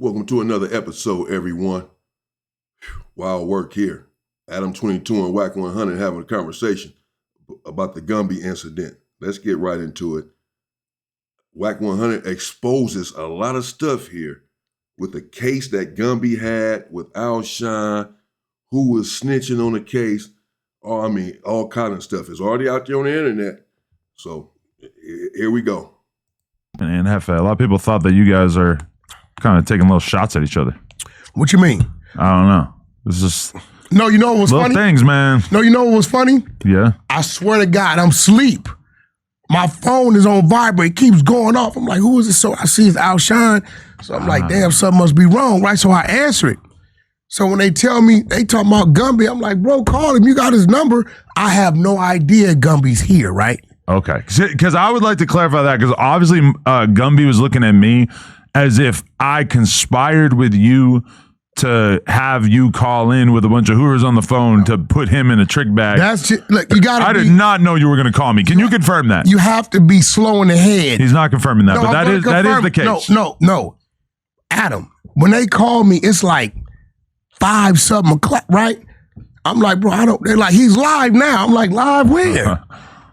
Welcome to another episode, everyone. Wild work here. Adam 22 and Wack100 having a conversation about the Gumby incident. Let's get right into it. Wack100 exposes a lot of stuff here with the case that Gumby had with Alshawn, who was snitching on the case. All kind of stuff. It's already out there on the internet. So here we go. And Hefe, a lot of people thought that you guys are kind of taking little shots at each other. What you mean? I don't know. It's just no. You know what was little funny? Things, man. No, you know what was funny? Yeah. I swear to God, I'm asleep. My phone is on vibrate, keeps going off. I'm like, who is it? So I see it's Alshawn. So I'm like, damn, something must be wrong, right? So I answer it. So when they tell me they talking about Gumby, I'm like, bro, call him. You got his number. I have no idea Gumby's here, right? Okay. Because I would like to clarify that, because obviously Gumby was looking at me as if I conspired with you to have you call in with a bunch of hoovers on the phone to put him in a trick bag. That's just, look, you got. I did not know you were going to call me. Can you confirm that? You have to be slow in the head. He's not confirming that, no, but that is the case. No. Adam, when they call me, it's like 5-something o'clock, right? I'm like, bro, they're like, he's live now. I'm like, live where?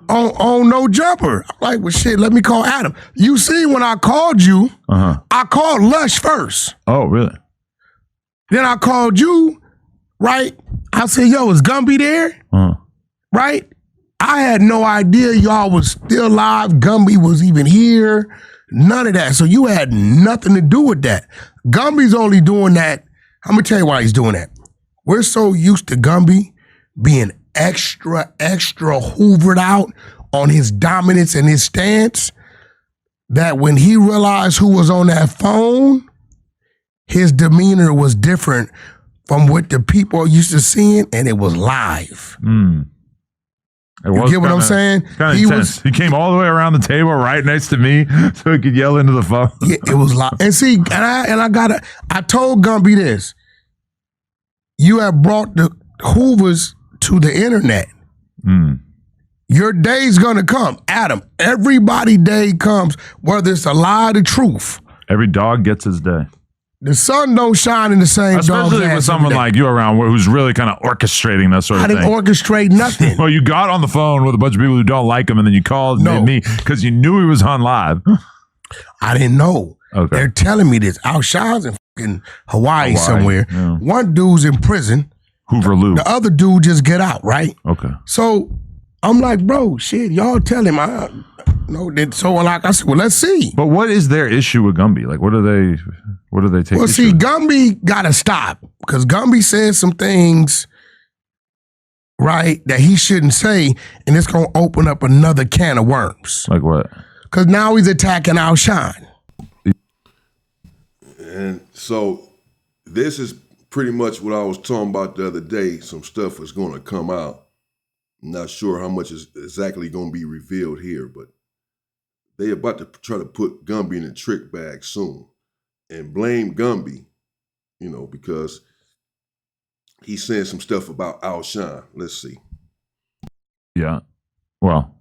On No Jumper. I'm like, well, shit, let me call Adam. You see, when I called you, I called Lush first. Oh, really? Then I called you, right? I said, yo, is Gumby there? Right? I had no idea y'all was still live. Gumby was even here. None of that. So you had nothing to do with that. Gumby's only doing that. I'm going to tell you why he's doing that. We're so used to Gumby being extra hoovered out on his dominance and his stance that when he realized who was on that phone, his demeanor was different from what the people are used to seeing, and it was live. You get what I'm saying? He came all the way around the table right next to me so he could yell into the phone. Yeah, it was live. And see, I told Gumby this. You have brought the hoovers to the internet. Your day's gonna come. Adam, everybody's day comes, whether it's a lie or the truth. Every dog gets his day. The sun don't shine in the same dog. Especially with someone like you around who's really kind of orchestrating that sort of thing. I didn't orchestrate nothing. Well, you got on the phone with a bunch of people who don't like him, and then you called me because you knew he was on live. I didn't know. Okay. They're telling me this. Alshawn's in fucking Hawaii somewhere. Yeah. One dude's in prison. Hoover Lou. The other dude just get out, right? Okay. So I'm like, bro, shit, y'all tell him. So like I said, well, let's see. But what is their issue with Gumby? Like, what do they take? Well, see, Gumby gotta stop because Gumby says some things, right, that he shouldn't say, and it's gonna open up another can of worms. Like what? Because now he's attacking Alshawn. And so this is pretty much what I was talking about the other day. Some stuff is going to come out. I'm not sure how much is exactly going to be revealed here, but they about to try to put Gumby in a trick bag soon and blame Gumby, because he's saying some stuff about Alshawn. Let's see. Yeah. Well,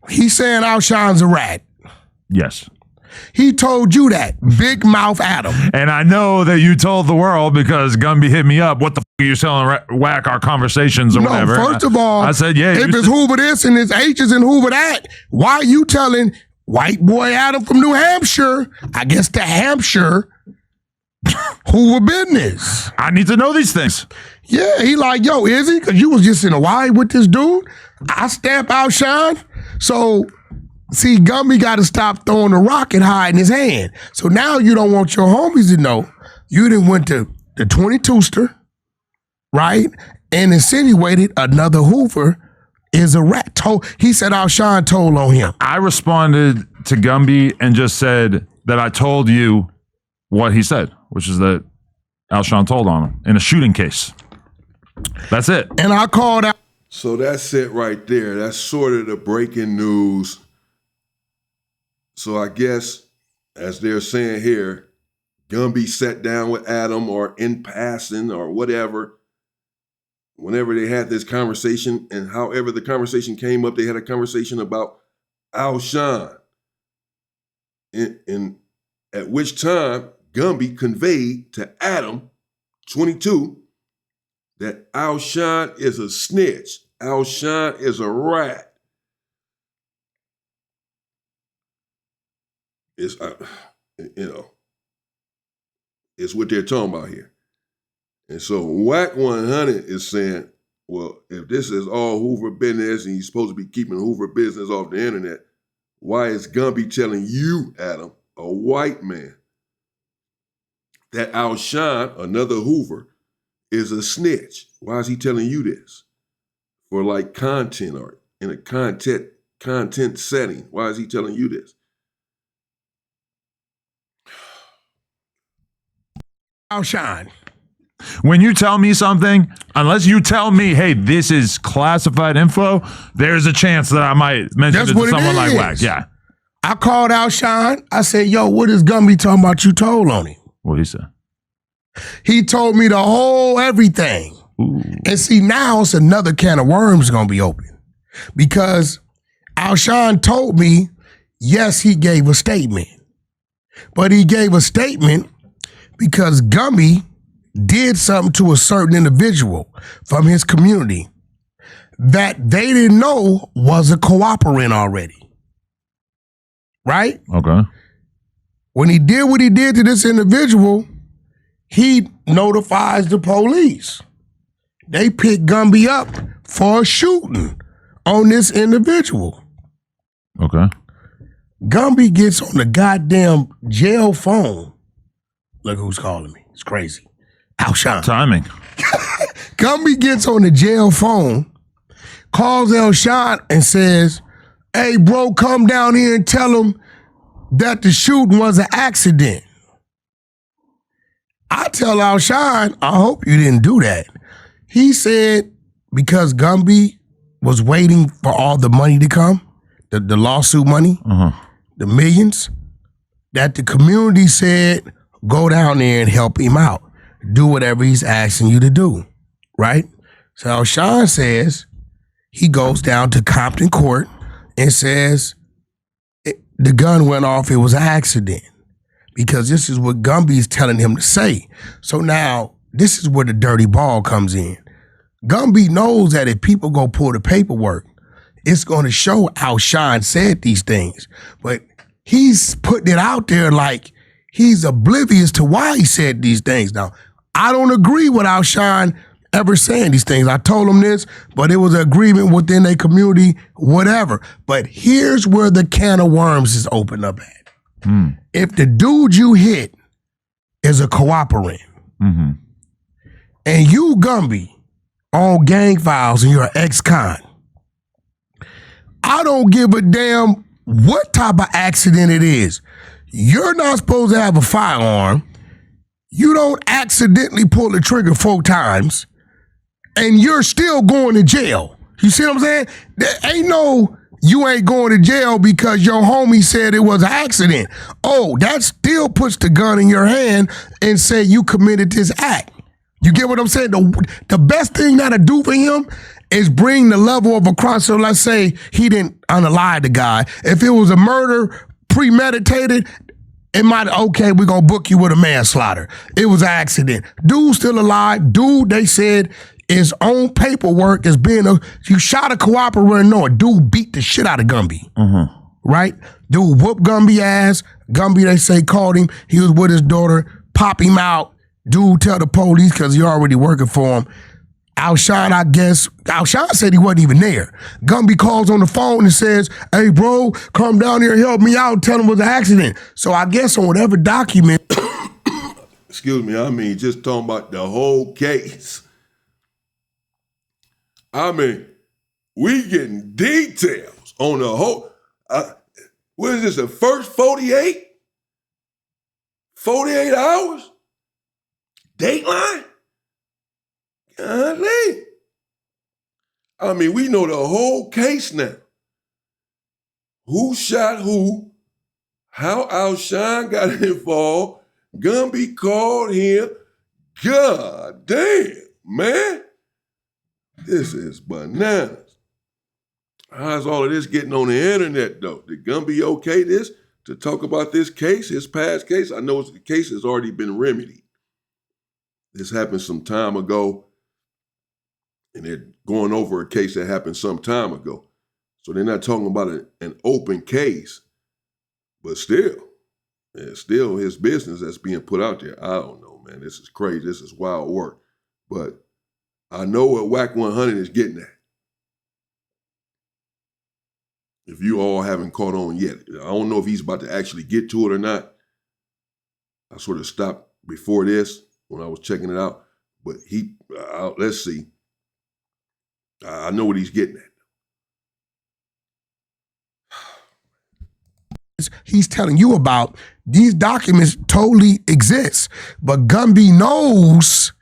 he's saying Alshawn's a rat. Yes. He told you that, big mouth Adam. And I know that you told the world because Gumby hit me up. What the f*** are you telling Wack our conversations or whatever? First of all, I said, yeah. If it's Hoover this and it's H is in Hoover that, why are you telling white boy Adam from New Hampshire, I guess the Hampshire, Hoover business? I need to know these things. Yeah, he like, yo, is he? Because you was just in Hawaii with this dude. I stamp Alshawn. So... see, Gumby got to stop throwing the rocket high in his hand. So now you don't want your homies to know you done went to the 22ster, right? And insinuated another Hoover is a rat. He said Alshawn told on him. I responded to Gumby and just said that I told you what he said, which is that Alshawn told on him in a shooting case. That's it. And I called out. So that's it right there. That's sort of the breaking news. So I guess, as they're saying here, Gumby sat down with Adam or in passing or whatever, whenever they had this conversation, and however the conversation came up, they had a conversation about Alshawn. And at which time Gumby conveyed to Adam, 22, that Alshawn is a snitch. Alshawn is a rat. It's, it's what they're talking about here. And so Wack100 is saying, well, if this is all Hoover business and he's supposed to be keeping Hoover business off the internet, why is Gumby telling you, Adam, a white man, that Alshawn, another Hoover, is a snitch? Why is he telling you this? For like content art, in a content setting. Why is he telling you this? Alshawn. When you tell me something, unless you tell me, hey, this is classified info, there's a chance that I might mention it to someone like Wack. Yeah. I called Alshawn. I said, yo, what is Gumby talking about you told on him? What he said? He told me the whole everything. Ooh. And see, now it's another can of worms going to be open. Because Alshawn told me, yes, he gave a statement. But he gave a statement because Gumby did something to a certain individual from his community that they didn't know was a cooperant already. Right? Okay. When he did what he did to this individual, he notifies the police. They pick Gumby up for a shooting on this individual. Okay. Gumby gets on the goddamn jail phone. Look who's calling me. It's crazy. Alshawn. Timing. Gumby gets on the jail phone, calls Alshawn and says, hey, bro, come down here and tell him that the shooting was an accident. I tell Alshawn, I hope you didn't do that. He said because Gumby was waiting for all the money to come, the lawsuit money, the millions, that the community said, go down there and help him out. Do whatever he's asking you to do, right? So Alshawn says he goes down to Compton Court and says the gun went off, it was an accident. Because this is what Gumby is telling him to say. So now, this is where the dirty ball comes in. Gumby knows that if people go pull the paperwork, it's going to show Alshawn said these things. But he's putting it out there like he's oblivious to why he said these things. Now, I don't agree with Alshawn ever saying these things. I told him this, but it was an agreement within a community, whatever. But here's where the can of worms is opened up at. If the dude you hit is a cooperant, and you, Gumby, on gang files and you're an ex-con, I don't give a damn what type of accident it is. You're not supposed to have a firearm. You don't accidentally pull the trigger 4 times, and you're still going to jail. You see what I'm saying? There ain't no, you ain't going to jail because your homie said it was an accident. Oh, that still puts the gun in your hand and say you committed this act. You get what I'm saying? The best thing that'll do for him is bring the level of a crime. So let's say he didn't unalive the guy. If it was a murder, premeditated, it might, okay, we're going to book you with a manslaughter. It was an accident. Dude still alive. Dude, they said, is on paperwork as being you shot a cooperator. No, a dude beat the shit out of Gumby. Right? Dude whooped Gumby ass. Gumby, they say, called him. He was with his daughter. Pop him out. Dude tell the police because he already working for him. Alshawn, I guess, Alshawn said he wasn't even there. Gumby calls on the phone and says, hey, bro, come down here and help me out. Tell him it was an accident. So I guess on whatever document. Excuse me, I mean, just talking about the whole case. I mean, we getting details on the whole, what is this, the first 48? 48 hours? Dateline? Golly. I mean, we know the whole case now. Who shot who, how Alshawn got involved, Gumby called him. God damn, man. This is bananas. How's all of this getting on the internet, though? Did Gumby okay this to talk about this case, his past case. I know the case has already been remedied. This happened some time ago, and they're going over a case that happened some time ago. So they're not talking about an open case, but still, it's still his business that's being put out there. I don't know, man. This is crazy. This is wild work. But I know what Wack100 is getting at. If you all haven't caught on yet, I don't know if he's about to actually get to it or not. I sort of stopped before this when I was checking it out, but let's see. I know what he's getting at. He's telling you about these documents totally exist, but Gumby knows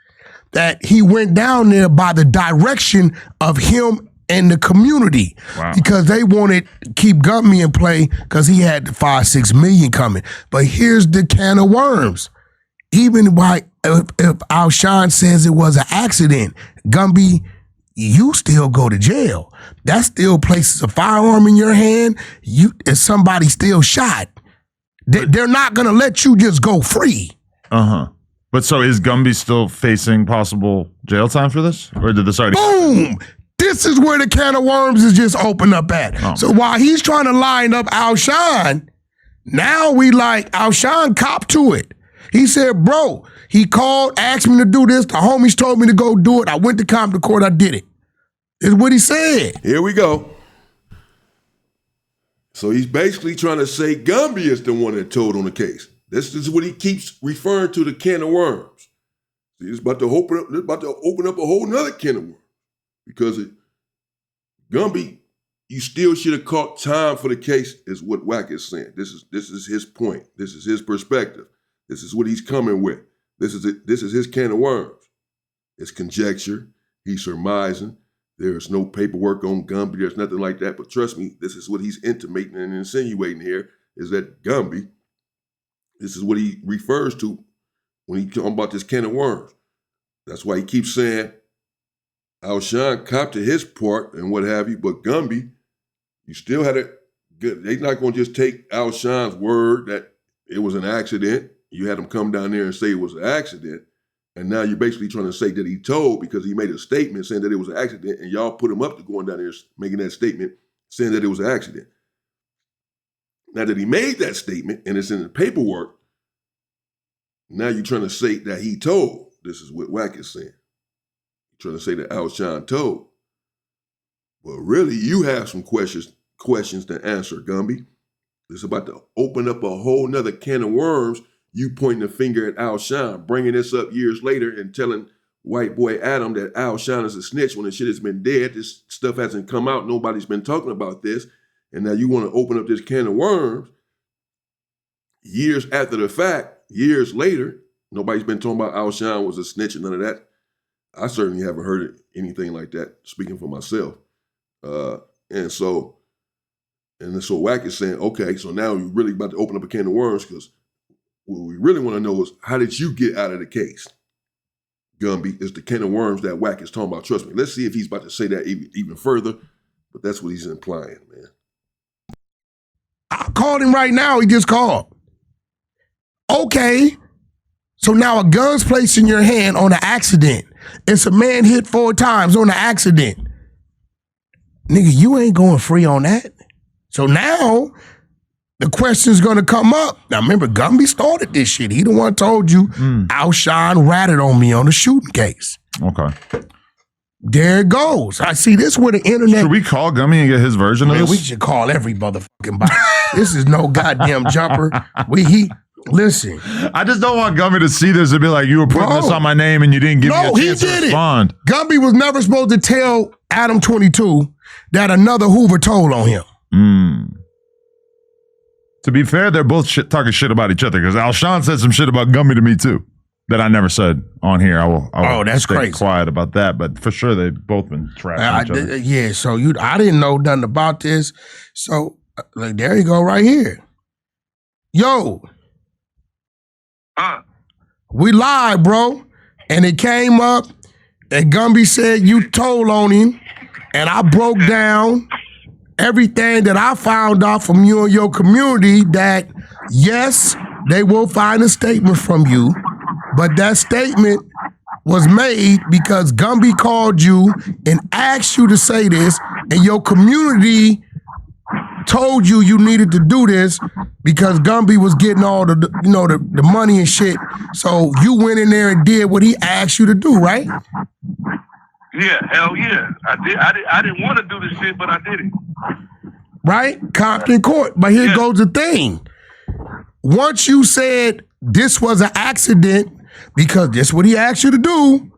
that he went down there by the direction of him and the community. Wow. Because they wanted to keep Gumby in play because he had the 5-6 million coming. But here's the can of worms. Even if Alshawn says it was an accident, Gumby, you still go to jail. That still places a firearm in your hand. If somebody still shot, they're not gonna let you just go free. But so is Gumby still facing possible jail time for this, or did this already? Boom! This is where the can of worms is just opened up at. Oh. So while he's trying to line up Alshawn, now we like Alshawn cop to it. He said, bro, he called, asked me to do this. The homies told me to go do it. I went to Compton Court. I did it. Is what he said. Here we go. So he's basically trying to say Gumby is the one that told on the case. This is what he keeps referring to, the can of worms. See, it's about to open up a whole nother can of worms. Because Gumby, you still should have caught time for the case, is what Wack is saying. This is his point. This is his perspective. This is what he's coming with. This is his can of worms. It's conjecture. He's surmising. There's no paperwork on Gumby. There's nothing like that. But trust me, this is what he's intimating and insinuating here, is that Gumby, this is what he refers to when he's talking about this can of worms. That's why he keeps saying Alshawn copped to his part and what have you, but Gumby, you still had they're not going to just take Alshawn's word that it was an accident. You had him come down there and say it was an accident. And now you're basically trying to say that he told because he made a statement saying that it was an accident, and y'all put him up to going down there making that statement saying that it was an accident. Now that he made that statement and it's in the paperwork, now you're trying to say that he told. This is what Wack is saying. You're trying to say that Alshawn told. But really, you have some questions to answer, Gumby. It's about to open up a whole nother can of worms. You pointing the finger at Alshawn, bringing this up years later and telling white boy Adam that Alshawn is a snitch when the shit has been dead. This stuff hasn't come out. Nobody's been talking about this. And now you want to open up this can of worms years after the fact, years later. Nobody's been talking about Alshawn was a snitch and none of that. I certainly haven't heard anything like that, speaking for myself. And so Wack is saying, okay, so now you're really about to open up a can of worms because what we really want to know is, how did you get out of the case? Gumby is the can of worms that Wack is talking about. Trust me. Let's see if he's about to say that even further, but that's what he's implying, man. I called him right now. He just called. Okay. So now a gun's placed in your hand on an accident. It's a man hit 4 times on an accident. Nigga, you ain't going free on that. So now the question's gonna come up. Now remember, Gumby started this shit. He the one told you Alshawn ratted on me on the shooting case. Okay. There it goes. I see this where the internet. Should we call Gummy and get his version of Man, this? we should call every motherfucking body. This is no goddamn jumper. Listen. I just don't want Gumby to see this and be like, you were putting this on my name and you didn't give me a chance to respond. Gumby was never supposed to tell Adam 22 that another Hoover told on him. To be fair, they're both talking shit about each other because Alshawn said some shit about Gumby to me too that I never said on here. I will that's stay crazy. Quiet about that, but for sure they've both been trashing each other. Yeah, so I didn't know nothing about this. So like, there you go right here. Yo. We live, bro. And it came up and Gumby said you told on him and I broke down everything that I found out from you and your community that, yes, they will find a statement from you, but that statement was made because Gumby called you and asked you to say this, and your community told you you needed to do this because Gumby was getting all the money and shit. So you went in there and did what he asked you to do, right? Yeah, hell yeah. I didn't want to do this shit, but I did it. Right? Compton Court. But here goes the thing. Once you said this was an accident because this is what he asked you to do,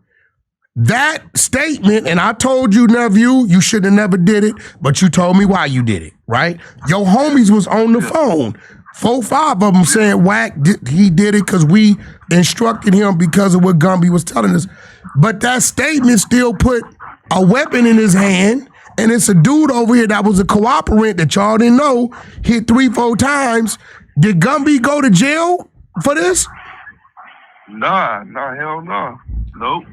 that statement, and I told you, nephew, you should have never did it, but you told me why you did it, right? Your homies was on the phone. 4, 5 of them saying Wack, he did it because we instructed him because of what Gumby was telling us. But that statement still put a weapon in his hand, and it's a dude over here that was a cooperant that y'all didn't know, hit 3, 4 times. Did Gumby go to jail for this? Nah, hell no. Nope.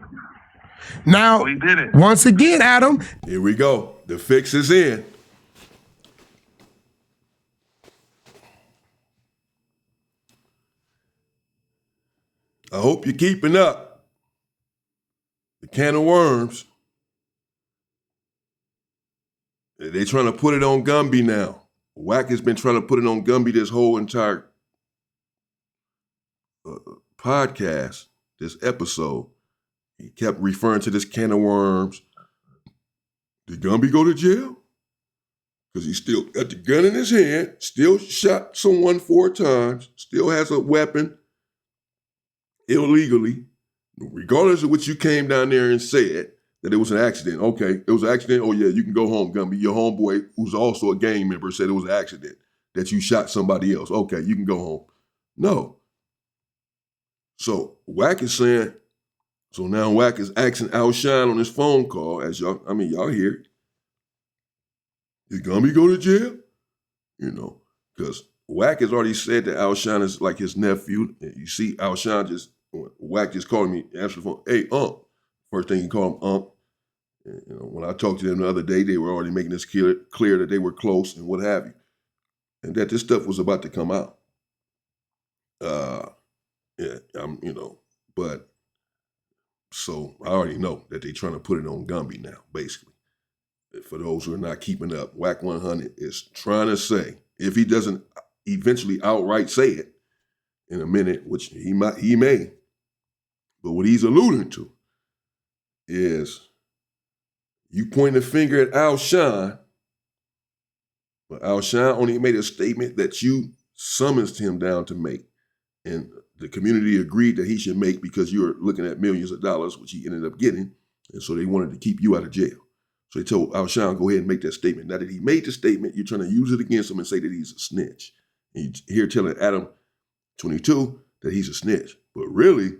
Now, he did it. Once again, Adam. Here we go. The fix is in. I hope you're keeping up. The can of worms. They're trying to put it on Gumby now. Wack has been trying to put it on Gumby this whole entire podcast, this episode. He kept referring to this can of worms. Did Gumby go to jail? Because he still got the gun in his hand, still shot someone 4 times, still has a weapon illegally. Regardless of what you came down there and said, that it was an accident. Okay, it was an accident. Oh yeah, you can go home, Gumby. Your homeboy, who's also a gang member, said it was an accident, that you shot somebody else. Okay, you can go home. No. So Wack is saying, so now Wack is asking Alshawn on his phone call, as y'all hear it. Did Gumby go to jail? You know, because Wack has already said that Alshawn is like his nephew. And you see Alshawn Wack just called me, answered the phone, hey, First thing he called him And, you know, when I talked to them the other day, they were already making this clear that they were close and what have you. And that this stuff was about to come out. But so I already know that they're trying to put it on Gumby now, basically. For those who are not keeping up, Wack100 is trying to say, if he doesn't eventually outright say it in a minute, which he may, but what he's alluding to is you point the finger at Alshawn, but Alshawn only made a statement that you summoned him down to make. And the community agreed that he should make because you were looking at millions of dollars, which he ended up getting. And so they wanted to keep you out of jail. So they told Alshawn, go ahead and make that statement. Now that he made the statement, you're trying to use it against him and say that he's a snitch. And you're here telling Adam 22 that he's a snitch. But really,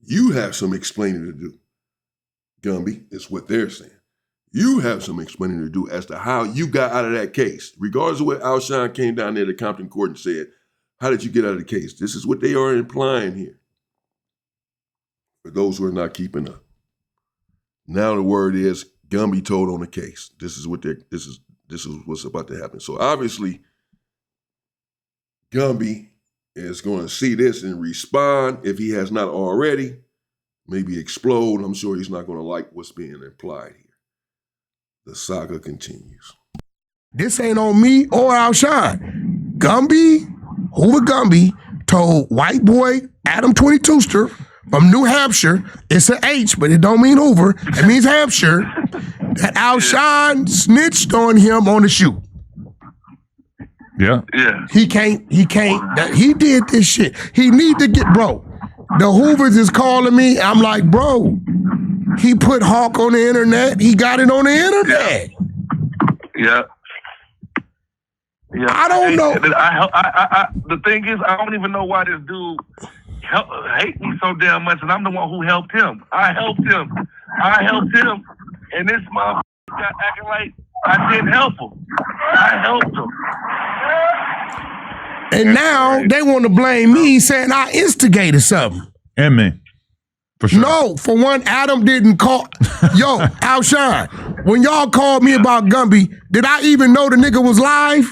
you have some explaining to do. Gumby, is what they're saying. You have some explaining to do as to how you got out of that case. Regardless of what Alshawn came down there to Compton Court and said, how did you get out of the case? This is what they are implying here. For those who are not keeping up. Now the word is Gumby told on the case. This is what's about to happen. So obviously, Gumby is going to see this and respond if he has not already. Maybe explode. I'm sure he's not going to like what's being implied here. The saga continues. This ain't on me or Alshawn. Hoover Gumby told white boy Adam 22ster from New Hampshire, it's an H, but it don't mean Hoover, it means Hampshire, that Alshawn snitched on him on the shoot. Yeah. Yeah. He did this shit. He need to get, bro. The Hoovers is calling me. I'm like, bro, he put Hawk on the internet. He got it on the internet. Yeah. Yeah. I don't know. The thing is, I don't even know why this dude hate me so damn much, and I'm the one who helped him. I helped him, and this motherfucker got acting like I didn't help him. I helped him. And now they want to blame me, saying I instigated something. And me. For sure. No, for one, Adam didn't call. Yo, Alshawn, when y'all called me about Gumby, did I even know the nigga was live?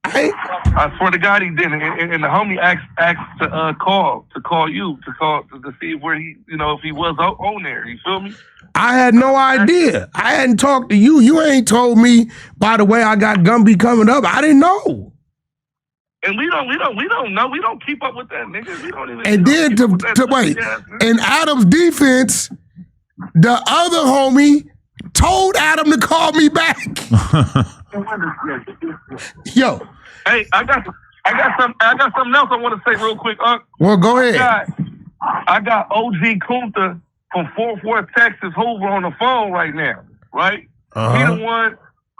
I swear to God he didn't. And the homie asked to call you to see where he, if he was on there. You feel me? I had no idea. I hadn't talked to you. You ain't told me, by the way, I got Gumby coming up. I didn't know. And we don't know. We don't keep up with that nigga. We don't even. And then to wait, in Adam's defense, the other homie told Adam to call me back. Yo. Hey, I got something else I want to say real quick, Unc. Well, go ahead. I got OG Counta from Fort Worth, Texas, Hoover on the phone right now, right?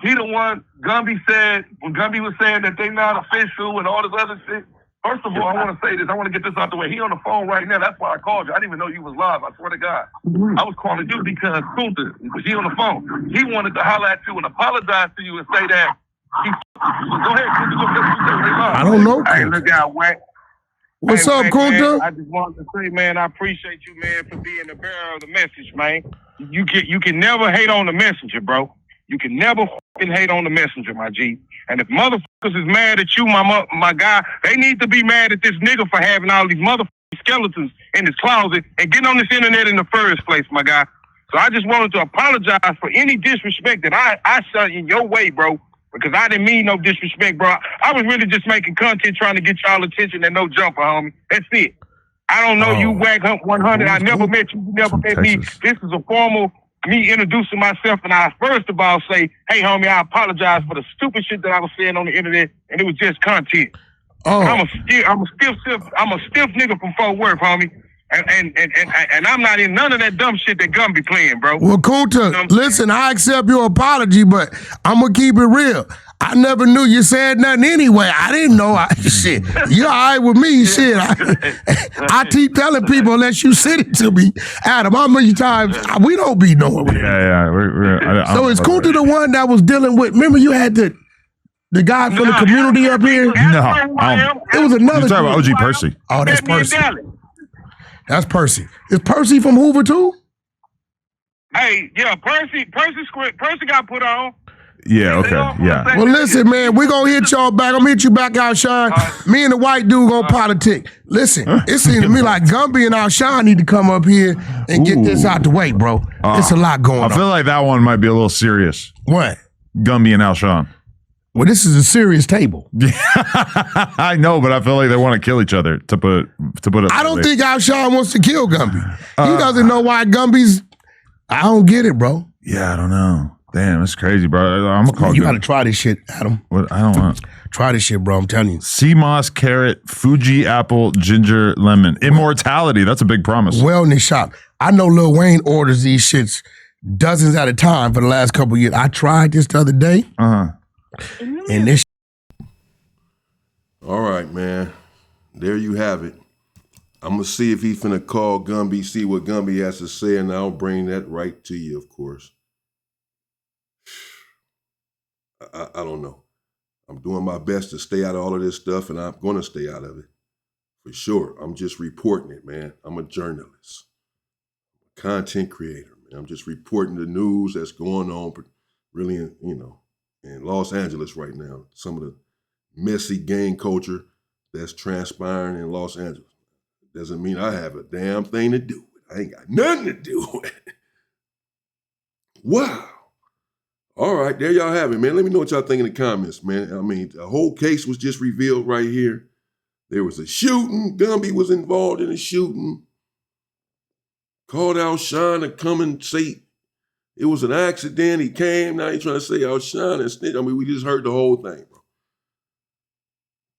He the one Gumby said, when Gumby was saying that they not official and all this other shit. First of all, I want to say this. I want to get this out the way. He on the phone right now. That's why I called you. I didn't even know you was live. I swear to God. I was calling you because Counta, he on the phone. He wanted to holler at you and apologize to you and say that. Go ahead, Counta. I don't know. Hey, look out, Wack. What's up, Counta? I just wanted to say, man, I appreciate you, man, for being the bearer of the message, man. You can never hate on the messenger, bro. You can never fucking hate on the messenger, my G. And if motherfuckers is mad at you, my guy, they need to be mad at this nigga for having all these motherfucking skeletons in his closet and getting on this internet in the first place, my guy. So I just wanted to apologize for any disrespect that I sent in your way, bro. Because I didn't mean no disrespect, bro. I was really just making content trying to get y'all attention and no jumper, homie. That's it. I don't know you, Wack100. I never met you. You never met me. This is a formal me introducing myself, and I first of all say, hey, homie, I apologize for the stupid shit that I was saying on the internet, and it was just content. Oh. I'm a stiff nigga from Fort Worth, homie. And I'm not in none of that dumb shit that Gumby playing, bro. Well, Counta, listen, I accept your apology, but I'm going to keep it real. I never knew you said nothing anyway. I didn't know. Shit, you all right with me? Shit, I keep telling people unless you send it to me, Adam, how many times we don't be knowing. Yeah. So is Counta the one that was dealing with, remember you had the guy from the community up here? No. It was another. You're talking about OG Percy. Oh, that's Percy. That's Percy. Is Percy from Hoover too? Hey, yeah, Percy got put on. Yeah, okay, yeah. Well, listen, man, we're going to hit y'all back. I'm going to hit you back, Alshawn. Me and the white dude going to politic. Listen, it seems to me like Gumby and Alshawn need to come up here and get this out the way, bro. It's a lot going on. I feel like that one might be a little serious. What? Gumby and Alshawn. Well, this is a serious table. Yeah, I know, but I feel like they want to kill each other to put it. I don't think Alshawn wants to kill Gumby. He doesn't know why Gumby's. I don't get it, bro. Yeah, I don't know. Damn, it's crazy, bro. I'm gonna call you. Got to try this shit, Adam. What? I don't want. Try this shit, bro. I'm telling you. Sea moss, carrot, Fuji apple, ginger, lemon. Immortality. That's a big promise. Wellness shop. I know Lil Wayne orders these shits dozens at a time for the last couple of years. I tried this the other day. And this. All right, man. There you have it. I'm going to see if he's finna call Gumby, see what Gumby has to say, and I'll bring that right to you, of course. I don't know. I'm doing my best to stay out of all of this stuff, and I'm going to stay out of it. For sure. I'm just reporting it, man. I'm a journalist. A content creator, man. I'm just reporting the news that's going on, really, in Los Angeles right now. Some of the messy gang culture that's transpiring in Los Angeles. Doesn't mean I have a damn thing to do with it. I ain't got nothing to do with it. Wow. All right, there y'all have it, man. Let me know what y'all think in the comments, man. I mean, the whole case was just revealed right here. There was a shooting. Gumby was involved in a shooting. Called Alshawn to come and say it was an accident. He came. Now he's trying to say Alshawn and snitch. I mean, we just heard the whole thing, bro.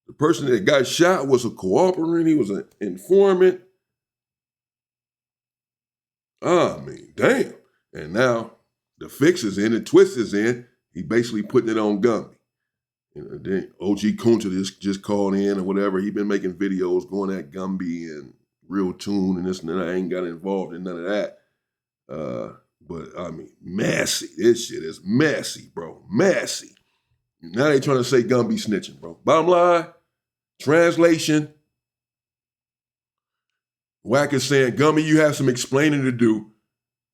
The person that got shot was a cooperant. He was an informant. I mean, damn. And now the fix is in, the twist is in. He basically putting it on Gumby. Then OG Counta just called in or whatever. He been making videos going at Gumby and Real Tune and this and that. I ain't got involved in none of that. But I mean, messy. This shit is messy, bro. Messy. Now they trying to say Gumby snitching, bro. Bottom line, translation, Wack is saying, Gumby, you have some explaining to do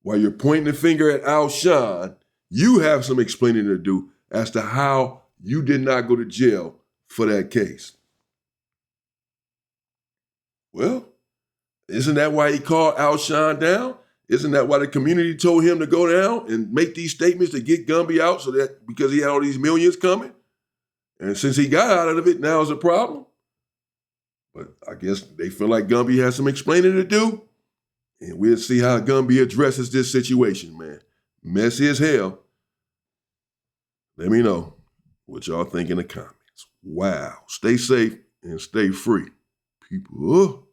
while you're pointing the finger at Alshawn you have some explaining to do as to how you did not go to jail for that case. Well, isn't that why he called Alshawn down? Isn't that why the community told him to go down and make these statements to get Gumby out so that because he had all these millions coming? And since he got out of it, now is a problem. But I guess they feel like Gumby has some explaining to do. And we'll see how Gumby addresses this situation, man. Messy as hell. Let me know what y'all think in the comments. Wow. Stay safe and stay free. People.